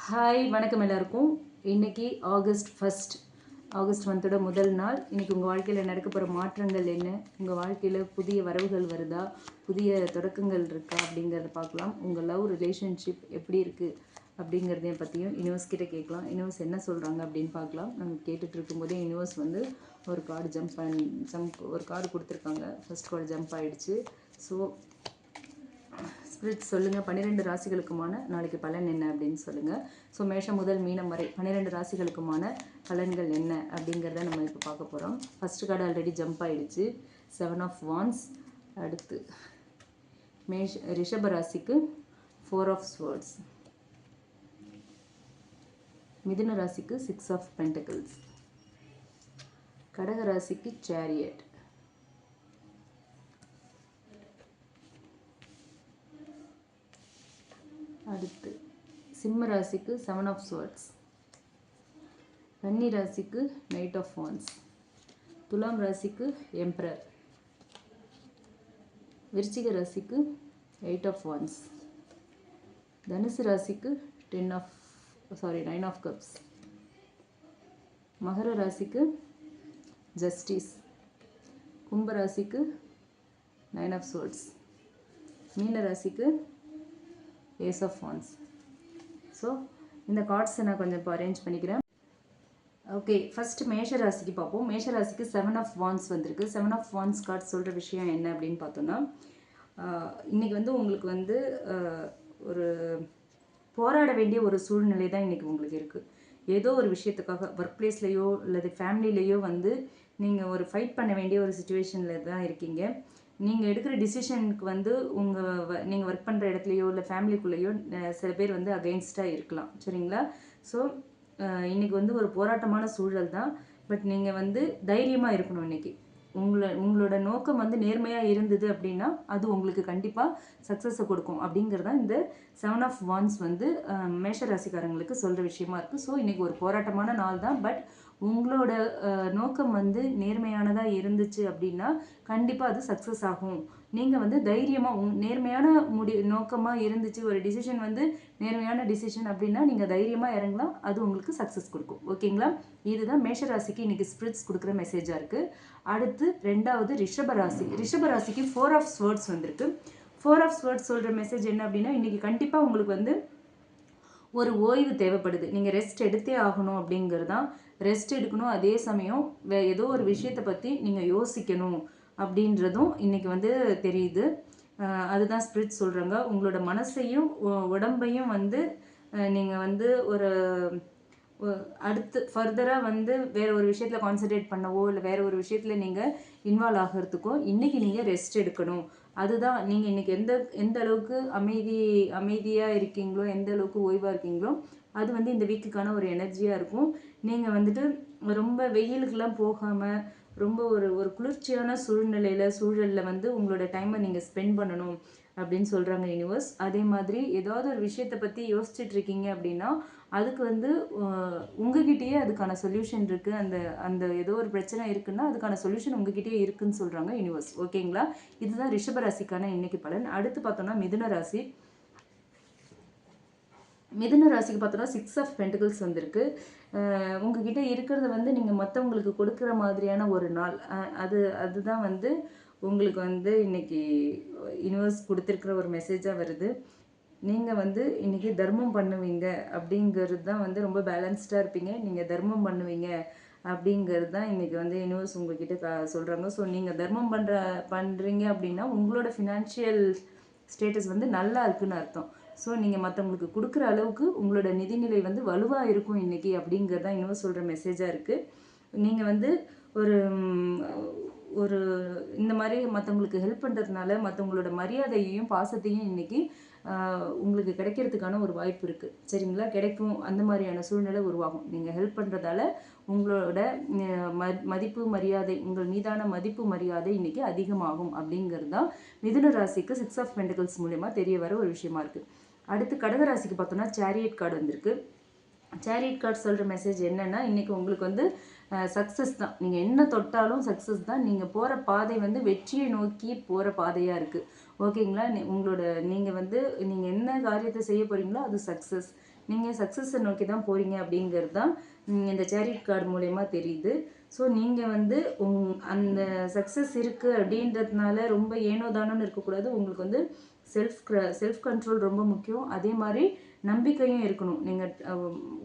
Hi வணக்கம் எல்லாருக்கும். இன்னைக்கு ஆகஸ்ட் ஃபர்ஸ்ட், ஆகஸ்ட் மந்தோட முதல் நாள். இன்னைக்கு உங்கள் வாழ்க்கையில் நடக்க போகிற மாற்றங்கள் என்ன, உங்கள் வாழ்க்கையில் புதிய வரவுகள் வருதா, புதிய தொடக்கங்கள் இருக்கா அப்படிங்கிறத பார்க்கலாம். உங்கள் லவ் ரிலேஷன்ஷிப் எப்படி இருக்குது அப்படிங்கிறதையும் பற்றியும் யூனிவர்ஸ் கிட்ட கேட்கலாம். யூனிவர்ஸ் என்ன சொல்கிறாங்க அப்படின்னு பார்க்கலாம். நம்ம கேட்டுட்டு இருக்கும்போதே யூனிவர்ஸ் வந்து ஒரு கார்டு ஒரு கார்டு கொடுத்துருக்காங்க. ஃபர்ஸ்ட் கார்டு ஜம்ப் ஆகிடுச்சு. ஸோ ஸ்பிரிட் சொல்லுங்கள், 12 ராசிகளுக்குமான நாளைக்கு பலன் என்ன அப்படின்னு சொல்லுங்கள். ஸோ மேஷம் முதல் மீனம் வரை 12 ராசிகளுக்குமான பலன்கள் என்ன அப்படிங்கிறத நம்ம இப்போ பார்க்க போகிறோம். ஃபர்ஸ்ட் கார்டு ஆல்ரெடி ஜம்ப் ஆகிடுச்சு, 7 ஆஃப் வான்ஸ். அடுத்து ரிஷப ராசிக்கு 4 ஆஃப் ஸ்வர்ட்ஸ், மிதுன ராசிக்கு 6 ஆஃப் பென்டக்கிள்ஸ், கடக ராசிக்கு சேரியட், அடுத்து சிம்ம ராசிக்கு 7 ஆஃப் ஸ்வர்ட்ஸ், கன்னி ராசிக்கு நைட் ஆஃப் வான்ஸ், துலாம் ராசிக்கு எம்பரர், விருச்சிக ராசிக்கு 8 ஆஃப் வான்ஸ், தனுசு ராசிக்கு 9 ஆஃப் கப்ஸ், மகர ராசிக்கு ஜஸ்டிஸ், கும்ப ராசிக்கு 9 ஆஃப் ஸ்வர்ட்ஸ், மீன ராசிக்கு ஏஸ் ஆஃப் வான்ஸ். ஸோ இந்த கார்ட்ஸை நான் கொஞ்சம் இப்போ அரேஞ்ச் பண்ணிக்கிறேன். ஓகே, ஃபர்ஸ்ட் மேஷ ராசிக்கு பார்ப்போம். மேஷ ராசிக்கு 7 ஆஃப் வான்ஸ் வந்திருக்கு. 7 ஆஃப் வான்ஸ் கார்டு சொல்கிற விஷயம் என்ன அப்படின்னு பார்த்தோன்னா, இன்றைக்கி வந்து உங்களுக்கு வந்து ஒரு போராட வேண்டிய ஒரு சூழ்நிலை தான் இன்றைக்கி உங்களுக்கு இருக்குது. ஏதோ ஒரு விஷயத்துக்காக ஒர்க் பிளேஸ்லேயோ அல்லது ஃபேமிலிலேயோ வந்து நீங்கள் ஒரு ஃபைட் பண்ண வேண்டிய ஒரு சுச்சுவேஷனில் தான் இருக்கீங்க. நீங்கள் எடுக்கிற டிசிஷனுக்கு வந்து நீங்கள் ஒர்க் பண்ணுற இடத்துலையோ இல்லை ஃபேமிலிக்குள்ளேயோ சில பேர் வந்து அகெயின்ஸ்டாக இருக்கலாம். சரிங்களா? ஸோ இன்றைக்கி வந்து ஒரு போராட்டமான சூழல் தான். பட் நீங்கள் வந்து தைரியமாக இருக்கணும். இன்றைக்கி உங்களோட நோக்கம் வந்து நேர்மையாக இருந்தது அப்படின்னா அது உங்களுக்கு கண்டிப்பாக சக்ஸஸை கொடுக்கும் அப்படிங்கிறது தான் இந்த 7 ஆஃப் வான்ஸ் வந்து மேஷ ராசிக்காரங்களுக்கு சொல்கிற விஷயமா இருக்குது. ஸோ இன்றைக்கி ஒரு போராட்டமான நாள் தான். பட் உங்களோட நோக்கம் வந்து நேர்மையானதாக இருந்துச்சு அப்படின்னா கண்டிப்பாக அது சக்ஸஸ் ஆகும். நீங்கள் வந்து தைரியமாக நேர்மையான நோக்கமாக இருந்துச்சு, ஒரு டிசிஷன் வந்து நேர்மையான டிசிஷன் அப்படின்னா நீங்கள் தைரியமாக இறங்கலாம், அது உங்களுக்கு சக்ஸஸ் கொடுக்கும். ஓகேங்களா? இதுதான் மேஷராசிக்கு இன்றைக்கி ஸ்பிரிட்ஸ் கொடுக்குற மெசேஜாக இருக்குது. அடுத்து ரெண்டாவது ரிஷபராசி. ரிஷபராசிக்கு 4 ஆஃப் ஸ்வர்ட்ஸ் வந்திருக்கு. 4 ஆஃப் ஸ்வர்ட்ஸ் சொல்கிற மெசேஜ் என்ன அப்படின்னா, இன்றைக்கி கண்டிப்பாக உங்களுக்கு வந்து ஒரு ஓய்வு தேவைப்படுது. நீங்கள் ரெஸ்ட் எடுத்தே ஆகணும் அப்படிங்கிறது தான். ரெஸ்ட் எடுக்கணும், அதே சமயம் ஏதோ ஒரு விஷயத்தை பற்றி நீங்கள் யோசிக்கணும் அப்படின்றதும் இன்றைக்கி வந்து தெரியுது. அதுதான் ஸ்பிரிட் சொல்கிறாங்க. உங்களோட மனசையும் உடம்பையும் வந்து நீங்கள் வந்து ஒரு அடுத்து ஃபர்தராக வந்து வேறு ஒரு விஷயத்தில் கான்சன்ட்ரேட் பண்ணவோ இல்லை வேறு ஒரு விஷயத்தில் நீங்கள் இன்வால்வ் ஆகிறதுக்கோ இன்றைக்கி நீங்கள் ரெஸ்ட் எடுக்கணும். அதுதான் நீங்கள் இன்றைக்கி எந்த அளவுக்கு அமைதியாக இருக்கீங்களோ, எந்த அளவுக்கு ஓய்வாக இருக்கீங்களோ அது வந்து இந்த வீக்குக்கான ஒரு எனர்ஜியாக இருக்கும். நீங்கள் வந்துட்டு ரொம்ப வெயிலுக்கெல்லாம் போகாமல் ரொம்ப ஒரு குளிர்ச்சியான சூழலில் வந்து உங்களோட டைமை நீங்கள் ஸ்பெண்ட் பண்ணணும் அப்படின்னு சொல்கிறாங்க யூனிவர்ஸ். அதே மாதிரி ஏதாவது ஒரு விஷயத்தை பற்றி யோசிச்சுட்டு இருக்கீங்க அப்படின்னா அதுக்கு வந்து உங்ககிட்டயே அதுக்கான சொல்யூஷன் இருக்குது. அந்த ஏதோ ஒரு பிரச்சனை இருக்குன்னா அதுக்கான சொல்யூஷன் உங்ககிட்டயே இருக்குன்னு சொல்கிறாங்க யூனிவர்ஸ். ஓகேங்களா? இதுதான் ரிஷபராசிக்கான இன்னைக்கு பலன். அடுத்து பார்த்தோம்னா மிதுன ராசி. மிதுன ராசிக்கு பார்த்தோன்னா 6 ஆஃப் பென்டக்கிள்ஸ் வந்திருக்கு. உங்ககிட்ட இருக்கிறத வந்து நீங்கள் மற்றவங்களுக்கு கொடுக்குற மாதிரியான ஒரு நாள். அதுதான் வந்து உங்களுக்கு வந்து இன்றைக்கி யூனிவர்ஸ் கொடுத்துருக்குற ஒரு மெசேஜாக வருது. நீங்கள் வந்து இன்றைக்கி தர்மம் பண்ணுவீங்க அப்படிங்கிறது தான் வந்து ரொம்ப பேலன்ஸ்டாக இருப்பீங்க. நீங்கள் தர்மம் பண்ணுவீங்க அப்படிங்கிறது தான் இன்றைக்கி வந்து யூனிவர்ஸ் உங்கள்கிட்ட சொல்கிறாங்க. ஸோ நீங்கள் தர்மம் பண்ணுறீங்க அப்படின்னா உங்களோட ஃபினான்ஷியல் ஸ்டேட்டஸ் வந்து நல்லா இருக்குன்னு அர்த்தம். ஸோ நீங்கள் மற்றவங்களுக்கு கொடுக்குற அளவுக்கு உங்களோட நிதிநிலை வந்து வலுவாக இருக்கும் இன்றைக்கி அப்படிங்கிறது தான் யூனிவர்ஸ் சொல்கிற மெசேஜாக இருக்குது. நீங்கள் வந்து ஒரு இந்த மாதிரி மற்றவங்களுக்கு ஹெல்ப் பண்ணுறதுனால மற்றவங்களோட மரியாதையையும் பாசத்தையும் இன்றைக்கி உங்களுக்கு கிடைக்கிறதுக்கான ஒரு வாய்ப்பு இருக்குது. சரிங்களா? கிடைக்கும். அந்த மாதிரியான சூழ்நிலை உருவாகும். நீங்கள் ஹெல்ப் பண்ணுறதால உங்களோட மதிப்பு மரியாதை, உங்கள் மீதான மதிப்பு மரியாதை இன்றைக்கி அதிகமாகும் அப்படிங்கிறது தான் மிதுன ராசிக்கு 6 ஆஃப் பென்டக்கிள்ஸ் மூலமா தெரிய வர ஒரு விஷயமா இருக்குது. அடுத்து கடகராசிக்கு பார்த்தோம்னா சேரியட் கார்டு வந்திருக்கு. சேரியட் கார்டு சொல்கிற மெசேஜ் என்னென்னா, இன்றைக்கி உங்களுக்கு வந்து சக்ஸஸ் தான். நீங்கள் என்ன தொட்டாலும் சக்ஸஸ் தான். நீங்கள் போகிற பாதை வந்து வெற்றியை நோக்கி போகிற பாதையாக இருக்குது. ஓகேங்களா? நீங்கள் வந்து நீங்கள் என்ன காரியத்தை செய்ய போகிறீங்களோ அது சக்ஸஸ். நீங்கள் சக்ஸஸை நோக்கி தான் போகிறீங்க அப்படிங்கிறது தான் இந்த சேரிட் கார்டு மூலயமா தெரியுது. ஸோ நீங்கள் வந்து அந்த சக்ஸஸ் இருக்குது அப்படின்றதுனால ரொம்ப ஏனோ தானோன்னு இருக்கக்கூடாது. உங்களுக்கு வந்து செல்ஃப் கண்ட்ரோல் ரொம்ப முக்கியம். அதே மாதிரி நம்பிக்கையும் இருக்கணும். நீங்கள்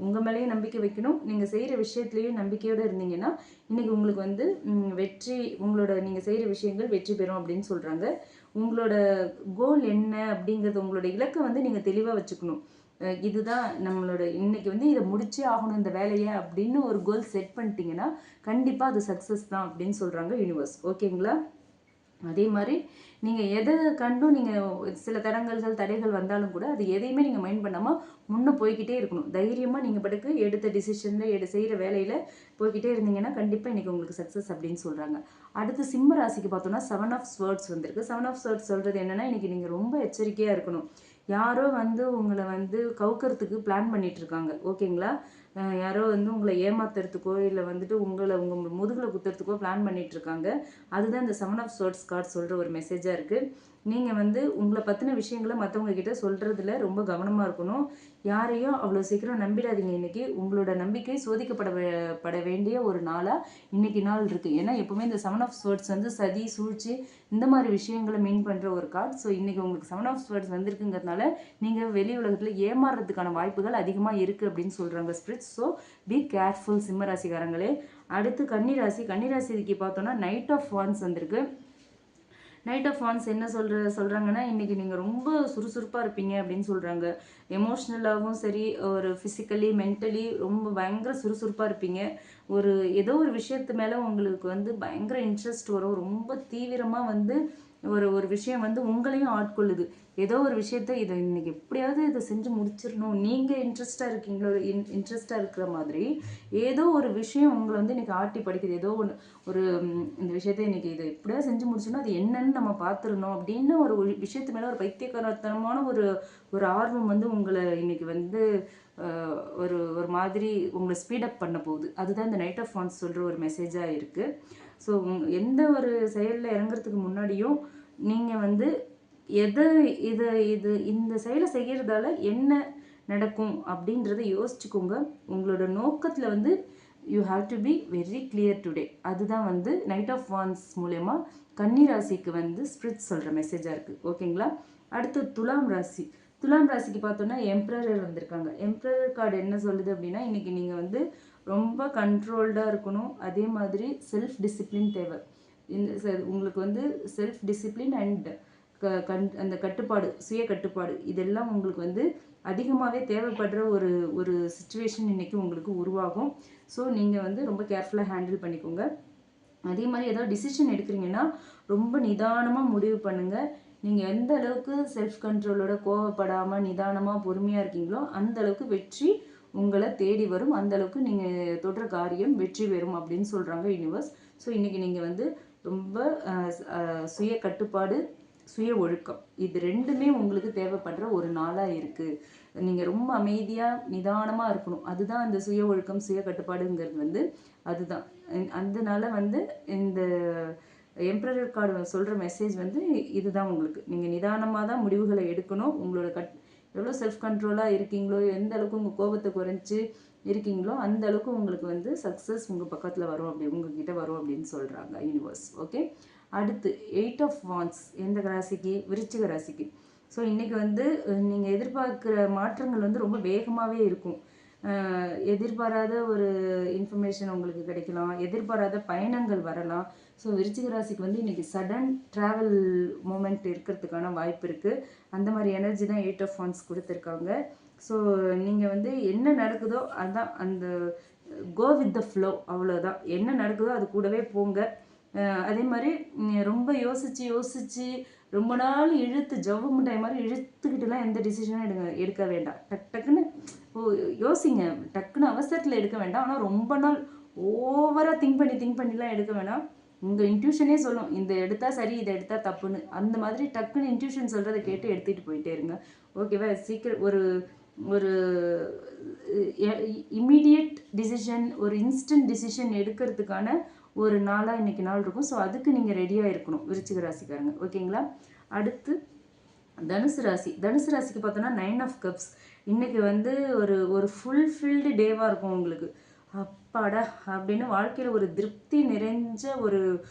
உங்கள் மேலேயும் நம்பிக்கை வைக்கணும். நீங்கள் செய்கிற விஷயத்துலேயும் நம்பிக்கையோடு இருந்தீங்கன்னா இன்றைக்கி உங்களுக்கு வந்து வெற்றி, நீங்கள் செய்கிற விஷயங்கள் வெற்றி பெறும் அப்படின்னு சொல்கிறாங்க. உங்களோட கோல் என்ன அப்படிங்கிறது, உங்களோட இலக்கை வந்து நீங்கள் தெளிவாக வச்சுக்கணும். இதுதான் நம்மளோட இன்னைக்கு வந்து இதை முடிச்சே ஆகணும் இந்த வேலையை அப்படின்னு ஒரு கோல் செட் பண்ணிட்டீங்கன்னா கண்டிப்பாக அது சக்ஸஸ் தான் அப்படின்னு சொல்கிறாங்க யூனிவர்ஸ். ஓகேங்களா? அதே மாதிரி நீங்கள் எதை கண்டும் நீங்கள் சில தடைகள் வந்தாலும் கூட அது எதையுமே நீங்கள் மைண்ட் பண்ணாமல் முன்னே போய்கிட்டே இருக்கணும். தைரியமாக நீங்கள் பட்டுக்கு எடுத்த டிசிஷனில் செய்கிற வேலையில் போய்கிட்டே இருந்தீங்கன்னா கண்டிப்பாக இன்றைக்கி உங்களுக்கு சக்ஸஸ் அப்படின்னு சொல்கிறாங்க. அடுத்து சிம்ம ராசிக்கு பார்த்தோன்னா 7 ஆஃப் ஸ்வர்ட்ஸ் வந்திருக்கு. 7 ஆஃப் ஸ்வர்ட்ஸ் சொல்கிறது என்னென்னா இன்றைக்கி நீங்கள் ரொம்ப எச்சரிக்கையாக இருக்கணும். யாரோ வந்து உங்களை வந்து கவுக்கிறதுக்கு பிளான் பண்ணிட்டு இருக்காங்க. ஓகேங்களா? யாரோ வந்து உங்களை ஏமாத்துறதுக்கோ இல்லை வந்துட்டு உங்கள் முதுகில் குத்துறதுக்கோ பிளான் பண்ணிட்டு இருக்காங்க. அதுதான் இந்த 7 ஆஃப் ஸ்வர்ட்ஸ் கார்டு சொல்கிற ஒரு மெசேஜாக இருக்குது. நீங்கள் வந்து உங்களை பற்றின விஷயங்களை மற்றவங்க கிட்ட சொல்கிறதுல ரொம்ப கவனமாக இருக்கணும். யாரையும் அவ்வளோ சீக்கிரம் நம்பிடாதீங்க. இன்றைக்கி உங்களோட நம்பிக்கை சோதிக்கப்பட வேண்டிய ஒரு நாளாக இன்றைக்கி நாள் இருக்குது. ஏன்னா எப்போவுமே இந்த 7 ஆஃப் ஸ்வர்ட்ஸ் வந்து சதி, சூழ்ச்சி இந்த மாதிரி விஷயங்களை மீன் பண்ணுற ஒரு கார்டு. ஸோ இன்றைக்கி உங்களுக்கு 7 ஆஃப் ஸ்வர்ட்ஸ் வந்திருக்குங்கிறதுனால நீங்கள் வெளி உலகத்தில் ஏமாறுறதுக்கான வாய்ப்புகள் அதிகமாக இருக்குது அப்படின்னு சொல்கிறாங்க ஸ்பிரிட்ஸ். ஸோ பி கேர்ஃபுல் சிம்மராசிக்காரங்களே. அடுத்து கன்னிராசிக்கு பார்த்தோன்னா நைட் ஆஃப் வான்ஸ் வந்திருக்கு. நைட் ஆஃப் வான்ஸ் என்ன சொல்கிறாங்கன்னா இன்றைக்கி நீங்கள் ரொம்ப சுறுசுறுப்பாக இருப்பீங்க அப்படின்னு சொல்கிறாங்க. எமோஷ்னலாகவும் சரி, ஒரு ஃபிசிக்கலி மென்டலி ரொம்ப பயங்கர சுறுசுறுப்பாக இருப்பீங்க. ஏதோ ஒரு விஷயத்து மேலே உங்களுக்கு வந்து பயங்கர இன்ட்ரெஸ்ட் வரும். ரொம்ப தீவிரமாக வந்து ஒரு விஷயம் வந்து உங்களையும் ஆட்கொள்ளுது. ஏதோ ஒரு விஷயத்த இதை இன்னைக்கு எப்படியாவது இதை செஞ்சு முடிச்சிடணும், நீங்கள் இன்ட்ரெஸ்டாக இருக்கீங்களோ இன்ட்ரெஸ்டாக இருக்கிற மாதிரி ஏதோ ஒரு விஷயம் உங்களை வந்து இன்னைக்கு ஆட்டி படிக்குது. ஏதோ ஒரு இந்த விஷயத்த இன்னைக்கு இதை எப்படியாவது செஞ்சு முடிச்சோன்னா அது என்னன்னு நம்ம பார்த்துடணும் அப்படின்னு ஒரு விஷயத்து மேலே ஒரு பைத்தியக்காரத்தனமான ஒரு ஆர்வம் வந்து உங்களை இன்னைக்கு வந்து ஒரு மாதிரி உங்களை ஸ்பீடப் பண்ண போகுது. அதுதான் இந்த நைட் ஆஃப் வான்ஸ் சொல்கிற ஒரு மெசேஜாக இருக்குது. ஸோ எந்த ஒரு செயலில் இறங்குறதுக்கு முன்னாடியும் நீங்கள் வந்து இந்த செயலை செய்கிறதால என்ன நடக்கும் அப்படின்றத யோசிச்சுக்கோங்க. உங்களோட நோக்கத்தில் வந்து you have to be very clear today. அதுதான் வந்து நைட் ஆஃப் வான்ஸ் மூலயமா கன்னிராசிக்கு வந்து ஸ்பிரிட் சொல்கிற மெசேஜாக இருக்குது. ஓகேங்களா? அடுத்து துலாம் ராசிக்கு பார்த்தோன்னா எம்ப்ரரர் வந்திருக்காங்க. எம்ப்ரரர் கார்டு என்ன சொல்லுது அப்படின்னா இன்றைக்கி நீங்கள் வந்து ரொம்ப கண்ட்ரோல்டாக இருக்கணும். அதே மாதிரி செல்ஃப் டிசிப்ளின் தேவை. உங்களுக்கு வந்து செல்ஃப் டிசிப்ளின் அண்ட் அந்த சுய கட்டுப்பாடு இதெல்லாம் உங்களுக்கு வந்து அதிகமாகவே தேவைப்படுற ஒரு சுச்சுவேஷன் இன்றைக்கி உங்களுக்கு உருவாகும். ஸோ நீங்கள் வந்து ரொம்ப கேர்ஃபுல்லாக ஹேண்டில் பண்ணிக்கோங்க. அதே மாதிரி ஏதாவது டிசிஷன் எடுக்கிறீங்கன்னா ரொம்ப நிதானமாக முடிவு பண்ணுங்கள். நீங்கள் எந்த அளவுக்கு செல்ஃப் கண்ட்ரோலோட கோவப்படாமல் நிதானமாக பொறுமையாக இருக்கீங்களோ அந்த அளவுக்கு வெற்றி உங்களை தேடி வரும். அந்த அளவுக்கு நீங்கள் தொடுற காரியம் வெற்றி பெறும் அப்படின்னு சொல்கிறாங்க யூனிவர்ஸ். ஸோ இன்றைக்கி நீங்கள் வந்து ரொம்ப சுய கட்டுப்பாடு, சுய ஒழுக்கம் இது ரெண்டுமே உங்களுக்கு தேவைப்படுற ஒரு நாளாக இருக்குது. நீங்கள் ரொம்ப அமைதியாக நிதானமாக இருக்கணும். அதுதான் அந்த சுய ஒழுக்கம், சுய கட்டுப்பாடுங்கிறது வந்து அதுதான். அதனால வந்து இந்த எம்ப்ரரர் கார்டு சொல்கிற மெசேஜ் வந்து இதுதான். உங்களுக்கு நீங்கள் நிதானமாக தான் முடிவுகளை எடுக்கணும். உங்களோட எவ்வளோ செல்ஃப் கண்ட்ரோலாக இருக்கீங்களோ, எந்த அளவுக்கு உங்கள் கோபத்தை குறைச்சி இருக்கீங்களோ அந்த அளவுக்கு உங்களுக்கு வந்து சக்ஸஸ் உங்கள் பக்கத்தில் வரும், உங்ககிட்ட வரும் அப்படின்னு சொல்கிறாங்க யூனிவர்ஸ். ஓகே. அடுத்து 8 ஆஃப் வான்ஸ் எந்த ராசிக்கு? விருச்சிக ராசிக்கு. ஸோ இன்றைக்கி வந்து நீங்கள் எதிர்பார்க்குற மாற்றங்கள் வந்து ரொம்ப வேகமாகவே இருக்கும். எதிர்பாராத ஒரு இன்ஃபர்மேஷன் உங்களுக்கு கிடைக்கலாம், எதிர்பாராத பயணங்கள் வரலாம். ஸோ விருச்சிக ராசிக்கு வந்து இன்றைக்கி சடன் ட்ராவல் மூமெண்ட் இருக்கிறதுக்கான வாய்ப்பு இருக்குது. அந்த மாதிரி எனர்ஜி தான் 8 ஆஃப் வான்ஸ் கொடுத்துருக்காங்க. ஸோ நீங்கள் வந்து என்ன நடக்குதோ அதுதான், அந்த கோ வித் த ஃப்ளோ, அவ்வளோதான். என்ன நடக்குதோ அது கூடவே போங்க. அதே மாதிரி ரொம்ப யோசித்து ரொம்ப நாள் இழுத்து ஜவ்வு முட்டாய் மாதிரி இழுத்துக்கிட்டுலாம் எந்த டிசிஷனும் எடுக்க வேண்டாம். டக்குன்னு யோசிங்க, டக்குன்னு அவசரத்தில் எடுக்க வேண்டாம். ஆனால் ரொம்ப நாள் ஓவராக திங்க் பண்ணிலாம் எடுக்க வேணாம். உங்கள் இன்ட்யூஷனே சொல்லும் இந்த எடுத்தால் சரி, இதை எடுத்தால் தப்புன்னு. அந்த மாதிரி டக்குன்னு இன்ட்யூஷன் சொல்கிறத கேட்டு எடுத்துகிட்டு போயிட்டே இருங்க. ஓகேவா? சீக்கிரம் ஒரு இம்மீடியட் டிசிஷன், ஒரு இன்ஸ்டன்ட் டிசிஷன் எடுக்கிறதுக்கான ஒரு நாளாக இன்றைக்கி நாள் இருக்கும். ஸோ அதுக்கு நீங்கள் ரெடியாக இருக்கணும் விருச்சிக ராசிக்காரங்க. ஓகேங்களா? அடுத்து தனுசு ராசிக்கு பார்த்தோன்னா 9 ஆஃப் கப்ஸ். இன்றைக்கி வந்து ஒரு ஒரு ஃபுல்ஃபில்டு டேவாக இருக்கும் உங்களுக்கு. அப்பாடா அப்படின்னு வாழ்க்கையில் ஒரு திருப்தி நிறைஞ்ச ஒரு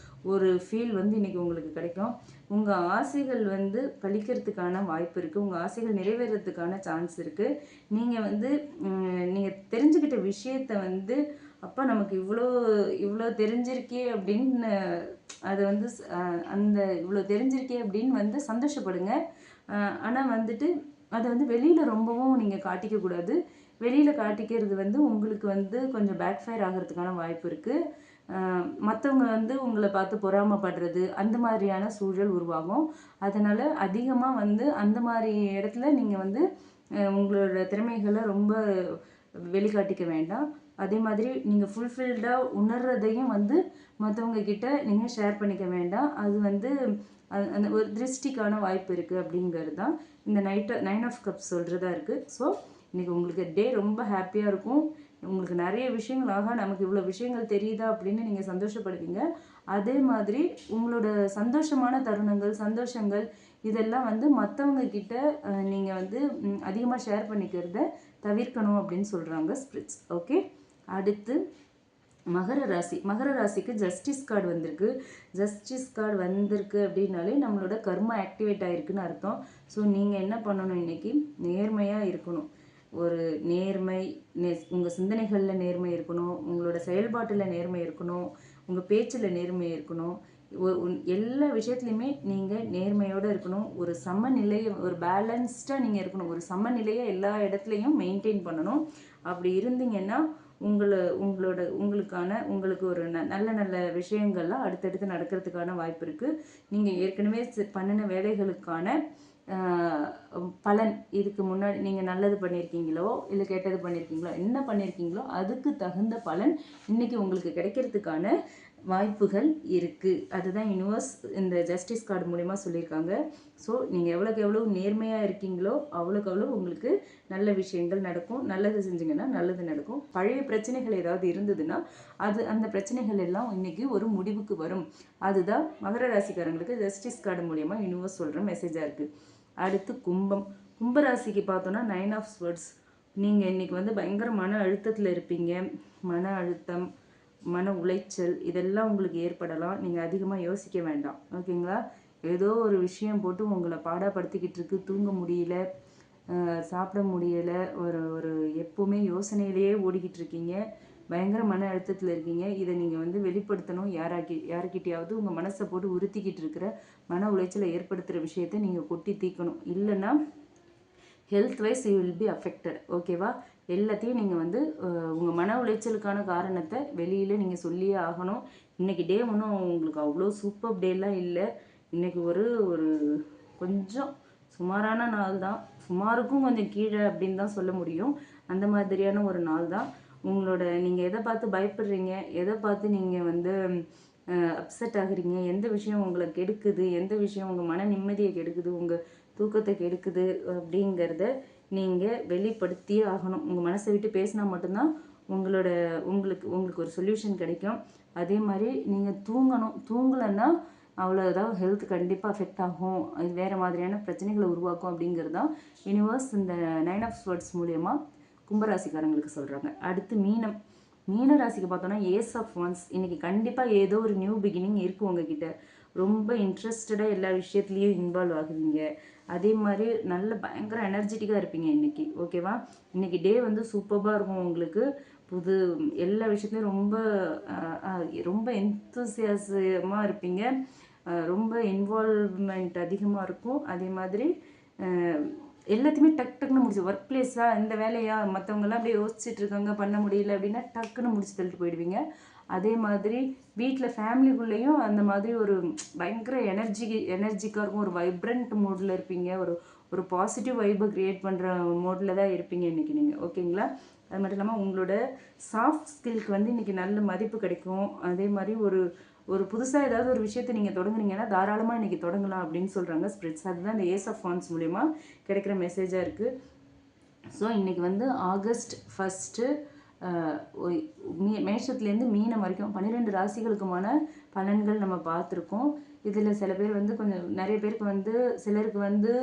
ஒரு ஃபீல் வந்து இன்றைக்கி உங்களுக்கு கிடைக்கும். உங்கள் ஆசைகள் வந்து பலிக்கிறதுக்கான வாய்ப்பு இருக்குது. உங்கள் ஆசைகள் நிறைவேறதுக்கான சான்ஸ் இருக்குது. நீங்கள் வந்து நீங்கள் தெரிஞ்சுக்கிட்ட விஷயத்த வந்து அப்பா நமக்கு இவ்வளோ இவ்வளோ தெரிஞ்சிருக்கே அப்படின்னு அதை வந்து அந்த இவ்வளோ தெரிஞ்சிருக்கே அப்படின்னு வந்து சந்தோஷப்படுங்க. ஆனால் வந்துட்டு அதை வந்து வெளியில் ரொம்பவும் நீங்கள் காட்டிக்கக்கூடாது. வெளியில் காட்டிக்கிறது வந்து உங்களுக்கு வந்து கொஞ்சம் பேக் ஃபயர் ஆகிறதுக்கான வாய்ப்பு இருக்குது. மற்றவங்க வந்து உங்களை பார்த்து பொறாமப்படுறது அந்த மாதிரியான சூழல் உருவாகும். அதனால் அதிகமாக வந்து அந்த மாதிரி இடத்துல நீங்கள் வந்து உங்களோட திறமைகளை ரொம்ப வெளிக்காட்டிக்க வேண்டாம். அதே மாதிரி நீங்கள் ஃபுல்ஃபில்டாக உணர்றதையும் வந்து மற்றவங்க கிட்ட நீங்கள் ஷேர் பண்ணிக்க வேண்டாம். அது வந்து அந்த ஒரு திருஷ்டிக்கான வாய்ப்பு இருக்குது அப்படிங்கிறது தான் இந்த 9 ஆஃப் கப்ஸ் சொல்கிறதா இருக்குது. ஸோ இன்றைக்கி உங்களுக்கு டே ரொம்ப ஹாப்பியாக இருக்கும். உங்களுக்கு நிறைய விஷயங்கள் நமக்கு இவ்வளோ விஷயங்கள் தெரியுதா அப்படின்னு நீங்கள் சந்தோஷப்படுவீங்க. அதே மாதிரி உங்களோட சந்தோஷமான தருணங்கள், சந்தோஷங்கள் இதெல்லாம் வந்து மற்றவங்க கிட்ட நீங்கள் வந்து அதிகமாக ஷேர் பண்ணிக்கிறத தவிர்க்கணும் அப்படின்னு சொல்கிறாங்க ஸ்பிரிட்ஸ். ஓகே, அடுத்து மகர ராசி. மகர ராசிக்கு ஜஸ்டிஸ் கார்டு வந்திருக்கு. ஜஸ்டிஸ் கார்டு வந்திருக்கு அப்படின்னாலே நம்மளோட கர்மா ஆக்டிவேட் ஆகிருக்குன்னு அர்த்தம். ஸோ நீங்கள் என்ன பண்ணணும், இன்றைக்கி நேர்மையாக இருக்கணும். ஒரு நேர்மை, உங்கள் சிந்தனைகளில் நேர்மை இருக்கணும், உங்களோட செயல்பாட்டில் நேர்மை இருக்கணும், உங்கள் பேச்சில் நேர்மை இருக்கணும். எல்லா விஷயத்துலையுமே நீங்கள் நேர்மையோடு இருக்கணும். ஒரு சமநிலையை, ஒரு பேலன்ஸ்டாக நீங்கள் இருக்கணும். ஒரு சமநிலையை எல்லா இடத்துலையும் மெயின்டைன் பண்ணணும். அப்படி இருந்தீங்கன்னா உங்களுக்கு ஒரு நல்ல நல்ல விஷயங்கள்லாம் அடுத்தடுத்து நடக்கிறதுக்கான வாய்ப்பு இருக்குது. நீங்கள் ஏற்கனவே பண்ணின வேலைகளுக்கான பலன், இதுக்கு முன்னாடி நீங்கள் நல்லது பண்ணியிருக்கீங்களோ இல்லை கெட்டது பண்ணியிருக்கீங்களோ, என்ன பண்ணியிருக்கீங்களோ அதுக்கு தகுந்த பலன் இன்றைக்கி உங்களுக்கு கிடைக்கிறதுக்கான வாய்ப்புகள் இருக்குது. அதுதான் யூனிவர்ஸ் இந்த ஜஸ்டிஸ் கார்டு மூலிமா சொல்லியிருக்காங்க. ஸோ நீங்கள் எவ்வளோக்கு எவ்வளோ நேர்மையாக இருக்கீங்களோ அவ்வளோக்கு அவ்வளோ உங்களுக்கு நல்ல விஷயங்கள் நடக்கும். நல்லது செஞ்சிங்கன்னா நல்லது நடக்கும். பழைய பிரச்சனைகள் ஏதாவது இருந்ததுன்னா அந்த பிரச்சனைகள் எல்லாம் இன்றைக்கி ஒரு முடிவுக்கு வரும். அதுதான் மகர ராசிக்காரங்களுக்கு ஜஸ்டிஸ் கார்டு மூலிமா யூனிவர்ஸ் சொல்கிற மெசேஜாக இருக்குது. அடுத்து கும்பம். கும்பராசிக்கு பார்த்தோன்னா 9 ஆஃப் ஸ்வர்ட்ஸ். நீங்கள் இன்றைக்கி வந்து பயங்கர மன அழுத்தத்தில் இருப்பீங்க. மன அழுத்தம், மன உளைச்சல் இதெல்லாம் உங்களுக்கு ஏற்படலாம். நீங்கள் அதிகமாக யோசிக்க வேண்டாம். ஓகேங்களா? ஏதோ ஒரு விஷயம் போட்டு உங்களை பாடாப்படுத்திக்கிட்டு இருக்கு. தூங்க முடியல, சாப்பிட முடியலை, ஒரு எப்போவுமே யோசனையிலேயே ஓடிக்கிட்டு இருக்கீங்க. பயங்கர மன அழுத்தத்தில் இருக்கீங்க. இதை நீங்கள் வந்து வெளிப்படுத்தணும். யாருக்கிட்டையாவது உங்கள் மனசை போட்டு உறுத்திக்கிட்டு இருக்கிற மன உளைச்சலை ஏற்படுத்துகிற விஷயத்தை நீங்கள் கொட்டி தீக்கணும். இல்லைன்னா health wise you will be affected. ஓகேவா? எல்லாத்தையும் நீங்கள் வந்து உங்கள் மன உளைச்சலுக்கான காரணத்தை வெளியில் நீங்கள் சொல்லியே ஆகணும். இன்றைக்கி டே ஒன்றும் உங்களுக்கு அவ்வளோ சூப்பர் டேலாம் இல்லை. இன்றைக்கி ஒரு கொஞ்சம் சுமாரான நாள் தான். சுமாருக்கும் கொஞ்சம் கீழே அப்படின்னு தான் சொல்ல முடியும். அந்த மாதிரியான ஒரு நாள் தான். உங்களோட நீங்கள் எதை பார்த்து பயப்படுறீங்க, எதை பார்த்து நீங்கள் வந்து அப்செட் ஆகுறீங்க, எந்த விஷயம் உங்களை கெடுக்குது, எந்த விஷயம் உங்கள் மன நிம்மதியை கெடுக்குது, உங்கள் தூக்கத்தை கெடுக்குது அப்படிங்கிறத நீங்கள் வெளிப்படுத்தியே ஆகணும். உங்கள் மனசை விட்டு பேசினா மட்டும்தான் உங்களுக்கு ஒரு சொல்யூஷன் கிடைக்கும். அதே மாதிரி நீங்கள் தூங்கலைன்னா அவ்வளோதான், ஹெல்த் கண்டிப்பாக அஃபெக்ட் ஆகும். அது வேறு மாதிரியான பிரச்சனைகளை உருவாக்கும் அப்படிங்கிறது தான் யூனிவர்ஸ் இந்த 9 ஆஃப் ஸ்வர்ட்ஸ் மூலயமா கும்பராசிக்காரங்களுக்கு சொல்கிறாங்க. அடுத்து மீன ராசிக்கு பார்த்தோன்னா ஏஸ் ஆஃப் ஒன்ஸ். இன்றைக்கி கண்டிப்பாக ஏதோ ஒரு நியூ பிகினிங் இருக்குது உங்ககிட்ட. ரொம்ப இன்ட்ரெஸ்டடாக எல்லா விஷயத்துலேயும் இன்வால்வ் ஆகுவீங்க. அதே மாதிரி நல்ல பயங்கர எனர்ஜெட்டிக்காக இருப்பீங்க இன்றைக்கி. ஓகேவா? இன்றைக்கி டே வந்து சூப்பராக இருக்கும் உங்களுக்கு. எல்லா விஷயத்துலையும் ரொம்ப எந்தூசியாசமாக இருப்பீங்க. ரொம்ப இன்வால்வ்மெண்ட் அதிகமாக இருக்கும். அதே மாதிரி எல்லாத்தையுமே டக்குன்னு முடிச்சு, ஒர்க் பிளேஸாக இந்த வேலையா மற்றவங்கெல்லாம் அப்படியே யோசிச்சுட்டு இருக்காங்க, பண்ண முடியல அப்படின்னா டக்குன்னு முடிச்சு தள்ளிட்டு போயிடுவீங்க. அதே மாதிரி வீட்டில் ஃபேமிலிக்குள்ளேயும் அந்த மாதிரி ஒரு பயங்கர எனர்ஜிக்காக இருக்கும். ஒரு வைப்ரண்ட் மோடில் இருப்பீங்க. ஒரு பாசிட்டிவ் வைப்பை க்ரியேட் பண்ணுற மோடில் தான் இருப்பீங்க இன்றைக்கி நீங்கள். ஓகேங்களா? அது மட்டும் இல்லாமல் உங்களோட சாஃப்ட் ஸ்கில்க்கு வந்து இன்றைக்கி நல்ல மதிப்பு கிடைக்கும். அதே மாதிரி ஒரு புதுசாக ஏதாவது ஒரு விஷயத்தை நீங்கள் தொடங்குனீங்கன்னா தாராளமாக இன்றைக்கி தொடங்கலாம் அப்படின்னு சொல்கிறாங்க ஸ்பிரிட்ஸ். அதுதான் இந்த ஏஸ் ஆஃப் வாண்ட்ஸ் மூலிமா கிடைக்கிற மெசேஜாக இருக்குது. ஸோ இன்றைக்கி வந்து ஆகஸ்ட் 1 மேஷத்துலேருந்து மீனம் வரைக்கும் 12 ராசிகளுக்குமான பலன்கள் நம்ம பார்த்துருக்கோம். இதில் சில பேர் வந்து நிறைய பேருக்கு வந்து சிலருக்கு வந்து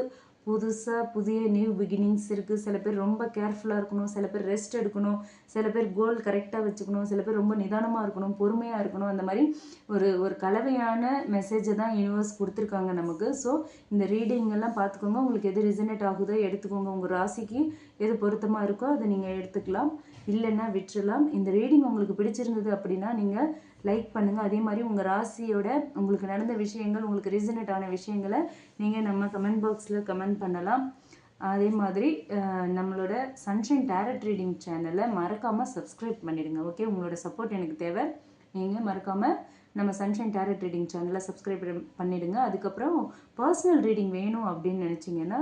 புதிய நியூ பிகினிங்ஸ் இருக்குது. சில பேர் ரொம்ப கேர்ஃபுல்லாக இருக்கணும், சில பேர் ரெஸ்ட் எடுக்கணும், சில பேர் கோல் கரெக்டாக வச்சுக்கணும், சில பேர் ரொம்ப நிதானமாக இருக்கணும், பொறுமையாக இருக்கணும். அந்த மாதிரி ஒரு ஒரு கலவையான மெசேஜை தான் யூனிவர்ஸ் கொடுத்துருக்காங்க நமக்கு. ஸோ இந்த ரீடிங் எல்லாம் பார்த்துக்கோங்க. உங்களுக்கு எது ரெசனேட் ஆகுதோ எடுத்துக்கோங்க. உங்கள் ராசிக்கு எது பொருத்தமாக இருக்கோ அதை நீங்கள் எடுத்துக்கலாம், இல்லைன்னா விட்டுறலாம். இந்த ரீடிங் உங்களுக்கு பிடிச்சிருந்தது அப்படின்னா நீங்கள் லைக் பண்ணுங்கள். அதே மாதிரி உங்கள் ராசியோட உங்களுக்கு நடந்த விஷயங்கள், உங்களுக்கு ரெசனேட் ஆன விஷயங்களை நீங்கள் நம்ம கமெண்ட் பாக்ஸில் கமெண்ட் பண்ணலாம். அதே மாதிரி நம்மளோட சன்ஷைன் டேரட் ரீடிங் சேனலை மறக்காமல் சப்ஸ்கிரைப் பண்ணிடுங்க. ஓகே, உங்களோட சப்போர்ட் எனக்கு தேவை. நீங்கள் மறக்காமல் நம்ம சன்ஷைன் டேரட் ரீடிங் சேனலை சப்ஸ்கிரைப் பண்ணிடுங்க. அதுக்கப்புறம் பர்சனல் ரீடிங் வேணும் அப்படின்னு நினச்சிங்கன்னா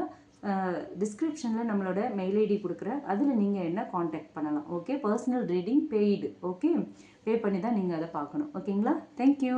டிஸ்கிரிப்ஷனில் நம்மளோட மெயில் ஐடி கொடுக்குறேன், அதில் நீங்கள் என்ன காண்டாக்ட் பண்ணலாம். Okay, personal reading paid. Okay, pay பண்ணி தான் நீங்கள் அதை பார்க்கணும். ஓகேங்களா? தேங்க்யூ.